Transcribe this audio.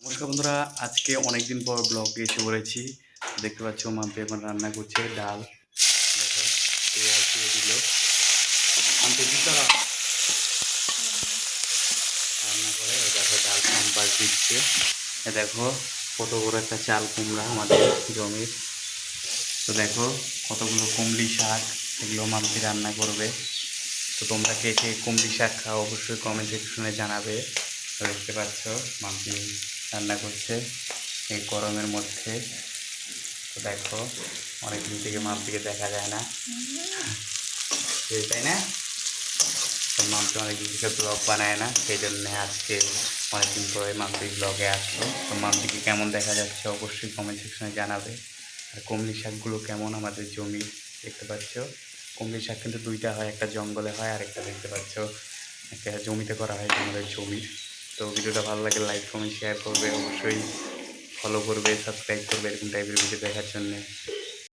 নমস্কার বন্ধুরা, আজকে অনেকদিন পর ব্লগে এসে পড়েছি। দেখতে পাচ্ছ মাম্পি এখন রান্না করছে ডাল। দেখো পেঁয়াজ দিয়ে দিল, মাম্পি কি করা রান্না করে। ও দেখো ডাল সম্পাস দিচ্ছে। এ দেখো কত বড় একটা চাল কুমড়া আমাদের জমির। তো দেখো কতগুলো কুমড়ি শাক, এগুলো মাম্পি রান্না করবে। তো তোমরা কে কে কুমড়ি শাক খাও অবশ্যই কমেন্ট সেকশনে জানাবে। তো দেখতে পাচ্ছ মাম্পি রান্না করছে এই গরমের মধ্যে। তো দেখো অনেকদিন থেকে মাম্পিকে দেখা যায় না, তাই না? তো মাম্পি অনেকদিন থেকে ব্লগ বানায় না, সেই জন্য আজকে অনেকদিন পরে মাম্পি ব্লগে আসলো। তো মাম্পিকে কেমন দেখা যাচ্ছে অবশ্যই কমেন্ট সেকশনে জানাবে। আর কুমড়ি শাকগুলো কেমন আমাদের জমি দেখতে পাচ্ছ। কুমড়ি শাক কিন্তু দুইটা হয়, একটা জঙ্গলে হয় আর একটা দেখতে পাচ্ছ একটা জমিতে করা হয় আমাদের জমির। তো ভিডিওটা ভালো লাগে লাইক কমেন্ট শেয়ার করবে, অবশ্যই ফলো করবে, সাবস্ক্রাইব করবে এরকম টাইপের ভিডিও দেখার জন্যে।